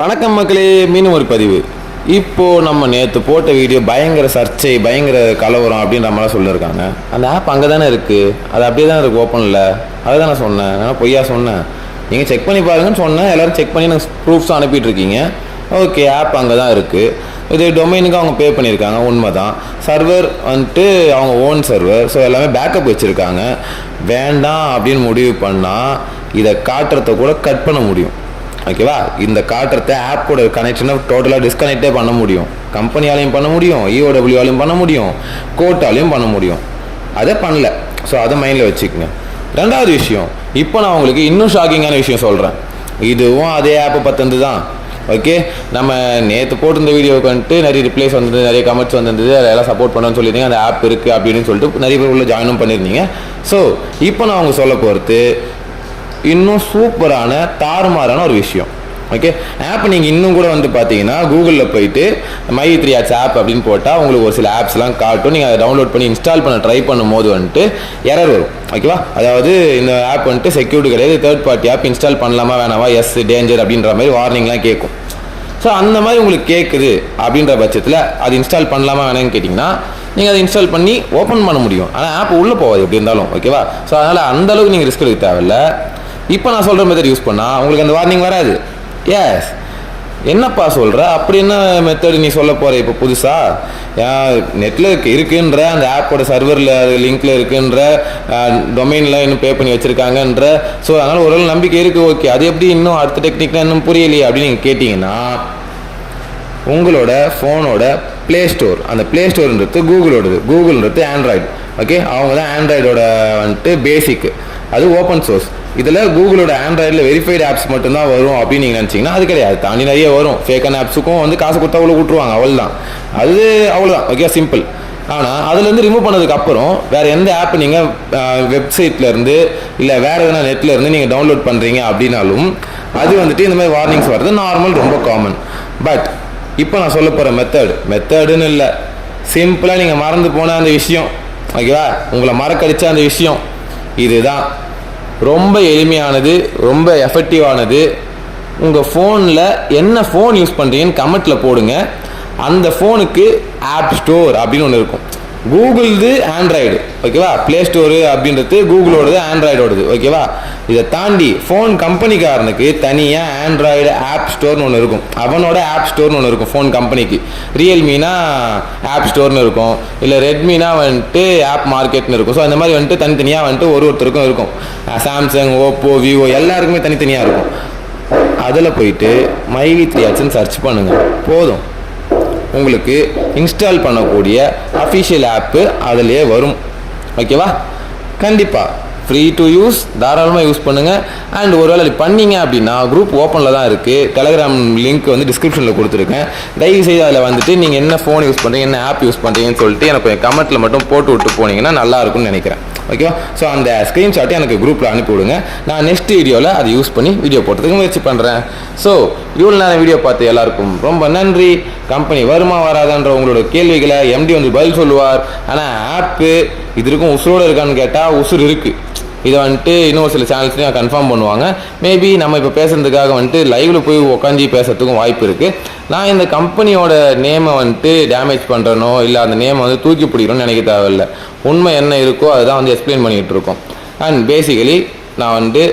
வணக்கம் மக்களே, மீண்டும் ஒரு பதிவு. இப்போது நம்ம நேற்று போட்ட வீடியோ பயங்கர சர்ச்சை, பயங்கர கலவரம் அப்படின்ற மாதிரிலாம் சொல்லியிருக்காங்க. அந்த ஆப் அங்கே தானே இருக்குது, அது அப்படியே தானே இருக்குது ஓப்பனில். அதை தான் நான் சொன்னேன், நான் பொய்யா சொன்னேன். நீங்கள் செக் பண்ணி பாருங்கன்னு சொன்னேன், எல்லோரும் செக் பண்ணி எனக்கு ப்ரூஃப்ஸ் அனுப்பிட்டுருக்கீங்க. ஓகே, ஆப் அங்கே தான் இருக்குது. இது டொமைனுக்கு அவங்க பே பண்ணியிருக்காங்க, உண்மை தான். சர்வர் வந்துட்டு அவங்க ஓன் சர்வர், ஸோ எல்லாமே பேக்கப் வச்சுருக்காங்க. வேண்டாம் அப்படின்னு முடிவு பண்ணால் இதை காட்டுறத கூட கட் பண்ண முடியும். ஓகேவா? இந்த காட்டுறத ஆப்போட கனெக்ஷனை டோட்டலாக டிஸ்கனெக்டே பண்ண முடியும். கம்பெனியாலையும் பண்ண முடியும், இஓடபிள்யூவாலையும் பண்ண முடியும், கோர்ட்டாலையும் பண்ண முடியும். அதை பண்ணல. ஸோ அதை மைண்டில் வச்சுக்கோங்க. ரெண்டாவது விஷயம், இப்போ நான் உங்களுக்கு இன்னும் ஷாக்கிங்கான விஷயம் சொல்கிறேன். இதுவும் அதே ஆப்பை பற்றினது தான். ஓகே, நம்ம நேற்று போட்டிருந்த வீடியோவுக்கு வந்துட்டு நிறைய ரிப்ளைஸ் வந்தது, நிறைய கமெண்ட்ஸ் வந்திருந்தது, அதெல்லாம் சப்போர்ட் பண்ணணும்னு சொல்லியிருந்தீங்க. அந்த ஆப் இருக்குது அப்படின்னு சொல்லிட்டு நிறைய பேர் உள்ள ஜாயினும் பண்ணியிருந்தீங்க. ஸோ இப்போ நான் அவங்க சொல்ல போகிறது இன்னும் சூப்பரான தாறுமாறான ஒரு விஷயம். ஓகே, ஆப் நீங்கள் இன்னும் கூட வந்து பார்த்தீங்கன்னா கூகுளில் போயிட்டு My3Ads ஆப் அப்படின்னு போட்டால் உங்களுக்கு ஒரு சில ஆப்ஸ்லாம் காட்டும். நீங்கள் அதை டவுன்லோட் பண்ணி இன்ஸ்டால் பண்ண ட்ரை பண்ணும்போது வந்துட்டு எரர் வரும். ஓகேவா? அதாவது இந்த ஆப் வந்துட்டு செக்யூரிட்டி கிடையாது, தேர்ட் பார்ட்டி ஆப், இன்ஸ்டால் பண்ணலாமா வேணாமா, எஸ் டேஞ்சர் அப்படின்ற மாதிரி வார்னிங்லாம் கேட்கும். ஸோ அந்த மாதிரி உங்களுக்கு கேட்குது அப்படின்ற பட்சத்தில் அது இன்ஸ்டால் பண்ணலாமா வேணான்னு கேட்டிங்கன்னா நீங்கள் அதை இன்ஸ்டால் பண்ணி ஓப்பன் பண்ண முடியும். ஆனால் ஆப் உள்ளே போகாது எப்படி இருந்தாலும். ஓகேவா? ஸோ அதனால் அந்தளவுக்கு நீங்கள் ரிஸ்க் எடுக்க தேவையில்லை. இப்போ நான் சொல்கிற மெத்தட் யூஸ் பண்ணால் உங்களுக்கு அந்த வார்னிங் வராது. எஸ், என்னப்பா சொல்கிற, அப்படி என்ன மெத்தட் நீ சொல்ல போகிற இப்போ புதுசாக? நெட்டில் இருக்குன்ற அந்த ஆப்போட சர்வரில் லிங்க்கில் இருக்குன்ற டொமைனில் இன்னும் பே பண்ணி வச்சுருக்காங்கன்ற, ஸோ அதனால் ஓரளவு நம்பிக்கை இருக்குது. ஓகே, அது எப்படி இன்னும் அடுத்த டெக்னிக்லாம் இன்னும் புரியலையே அப்படின்னு நீங்கள் கேட்டிங்கன்னா, உங்களோட ஃபோனோட ப்ளே ஸ்டோர், அந்த ப்ளே ஸ்டோர்ன்றது கூகுளோடது, கூகுள்ன்றது ஆண்ட்ராய்டு. ஓகே, அவங்க தான் ஆண்ட்ராய்டோட வந்துட்டு பேசிக்கு, அது ஓப்பன் சோர்ஸ். இதில் கூகுளோட ஆண்ட்ராய்டில் வெரிஃபைடு ஆப்ஸ் மட்டும்தான் வரும் அப்படின்னு நீங்கள் நினச்சிங்கன்னா அது கிடையாது. தாண்டி நிறைய வரும். ஃபேக்கான ஆப்ஸுக்கும் வந்து காசு கொடுத்தா அவ்வளோ விட்ருவாங்க, அவ்வளோதான். அது அவ்வளோதான். Okay, simple. ஆனால் அதுலேருந்து ரிமூவ் பண்ணதுக்கு அப்புறம் வேறு எந்த ஆப் நீங்கள் வெப்சைட்லேருந்து இல்லை வேறு எதனா நெட்லேருந்து நீங்கள் டவுன்லோட் பண்ணுறீங்க அப்படின்னாலும் அது வந்துட்டு இந்த மாதிரி வார்னிங்ஸ் வர்றது நார்மல், ரொம்ப காமன். பட் இப்போ நான் சொல்ல போகிற மெத்தடுன்னு இல்லை, சிம்பிளாக நீங்கள் மறந்து போன அந்த விஷயம், ஓகேவா, உங்களை மறக்கடிச்ச அந்த விஷயம் இதுதான். ரொம்ப எளிமையானது, ரொம்ப எஃபெக்டிவானது. உங்கள் ஃபோனில் என்ன ஃபோன் யூஸ் பண்ணுறீங்கன்னு கமெண்ட்டில் போடுங்க. அந்த ஃபோனுக்கு ஆப் ஸ்டோர் அப்படின்னு ஒன்று இருக்கும். கூகுள்து ஆண்ட்ராய்டு, ஓகேவா, ப்ளே ஸ்டோரு அப்படின்றது கூகுளோடது, ஆண்ட்ராய்டோடது. ஓகேவா? இதை தாண்டி ஃபோன் கம்பெனிக்காரனுக்கு தனியாக ஆண்ட்ராய்டு ஆப் ஸ்டோர்னு ஒன்று இருக்கும், அவனோட ஆப் ஸ்டோர்னு ஒன்று இருக்கும். ஃபோன் கம்பெனிக்கு ரியல்மினா ஆப் ஸ்டோர்னு இருக்கும், இல்லை ரெட்மினா வந்துட்டு ஆப் மார்க்கெட்னு இருக்கும். ஸோ அந்த மாதிரி வந்துட்டு தனித்தனியாக வந்துட்டு ஒருத்தருக்கும் இருக்கும். சாம்சங், ஓப்போ, விவோ எல்லாருக்குமே தனித்தனியாக இருக்கும். அதில் போயிட்டு My3Ads சர்ச் பண்ணுங்கள், போதும். உங்களுக்கு இன்ஸ்டால் பண்ணக்கூடிய அஃபிஷியல் ஆப்பு அதிலே வரும். ஓகேவா? கண்டிப்பாக ஃப்ரீ டு யூஸ், தாராளமாக யூஸ் பண்ணுங்கள். அண்ட் ஒருவேளை பண்ணீங்க அப்படின்னா குரூப் ஓப்பனில் தான் இருக்குது. டெலகிராம் லிங்க் வந்து டிஸ்கிரிப்ஷனில் கொடுத்துருக்கேன். தயவு செய்து அதில் வந்துட்டு நீங்கள் என்ன ஃபோன் யூஸ் பண்ணுறீங்க, என்ன ஆப் யூஸ் பண்ணுறீங்கன்னு சொல்லிட்டு எனக்கு கமெண்ட்டில் மட்டும் போட்டு விட்டு போனீங்கன்னா நல்லாயிருக்கும்னு நினைக்கிறேன். ஓகேவா? ஸோ அந்த ஸ்க்ரீன்ஷாட்டை எனக்கு குரூப்பில் அனுப்பி விடுங்க. நான் நெக்ஸ்ட் வீடியோவில் அதை யூஸ் பண்ணி வீடியோ போடுறதுக்கு முயற்சி பண்ணுறேன். ஸோ இவ்வளோ நேரம் வீடியோ பார்த்து எல்லாருக்கும் ரொம்ப நன்றி. கம்பெனி வருமா வராதான்ற உங்களோட கேள்விகளை எம்டி வந்து பதில் சொல்லுவார். ஆனால் ஆப்பு இது இருக்கும் உசுரோடு இருக்கான்னு கேட்டால் உசுர் இருக்குது. இதை வந்துட்டு இன்னும் சில சேனல்ஸ்லையும் கன்ஃபார்ம் பண்ணுவாங்க. மேபி நம்ம இப்போ பேசுறதுக்காக வந்துட்டு லைவில் போய் உட்காந்து பேசுறதுக்கும் வாய்ப்பு இருக்குது. நான் இந்த கம்பெனியோட நேமை வந்துட்டு டேமேஜ் பண்ணுறனோ இல்லை அந்த நேமை வந்து தூக்கி பிடிக்கணும்னு நினைக்க தேவையில்லை. உண்மை என்ன இருக்கோ அதுதான் வந்து எக்ஸ்பிளைன் பண்ணிகிட்டு இருக்கோம். அண்ட் பேசிக்கலி நான் வந்து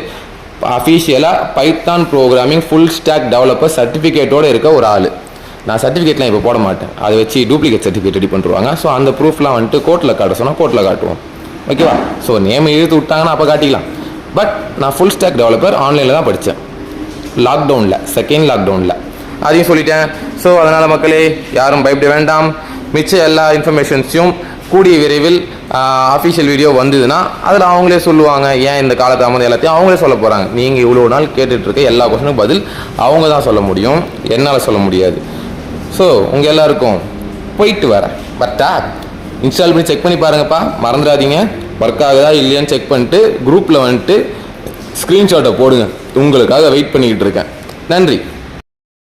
அஃபிஷியலாக Python programming full stack developer சர்டிஃபிகேட்டோடு இருக்க ஒரு ஆள். நான் சர்டிஃபிகேட்லாம் இப்போ போட மாட்டேன், அதை வச்சு டூப்ளிகேட் சர்டிஃபிகேட் ரெடி பண்ணுவாங்க. ஸோ அந்த ப்ரூஃப்லாம் வந்துட்டு கோர்ட்டில் காட்ட சொன்னால் கோர்ட்டில் காட்டுவோம். ஓகேவா? ஸோ நேம் இழுத்து விட்டாங்கன்னா அப்போ காட்டிக்கலாம். பட் நான் ஃபுல் ஸ்டாக் டெவலப்பர் ஆன்லைனில் தான் படித்தேன், லாக்டவுனில், செகண்ட் லாக்டவுனில். அதையும் சொல்லிட்டேன். ஸோ அதனால் மக்களே யாரும் பயப்பட வேண்டாம். மிச்ச எல்லா இன்ஃபர்மேஷன்ஸையும் கூடிய விரைவில் அஃபிஷியல் வீடியோ வந்ததுன்னா அதில் அவங்களே சொல்லுவாங்க. ஏன் இந்த காலத்தாமதம் எல்லாத்தையும் அவங்களே சொல்ல போகிறாங்க. நீங்கள் இவ்வளோ நாள் கேட்டுட்ருக்க எல்லா கொஸ்டினுக்கும் பதில் அவங்க தான் சொல்ல முடியும், என்னால் சொல்ல முடியாது. ஸோ உங்கள் எல்லாருக்கும் போயிட்டு வரேன். பட்டா இன்ஸ்டால் பண்ணி செக் பண்ணி பாருங்கப்பா, மறந்துடாதீங்க. ஒர்க் ஆகுதா இல்லையான்னு செக் பண்ணிட்டு குரூப்பில் வந்துட்டு ஸ்க்ரீன்ஷாட்டை போடுங்க. உங்களுக்காக வெயிட் பண்ணிக்கிட்டு இருக்கேன். நன்றி.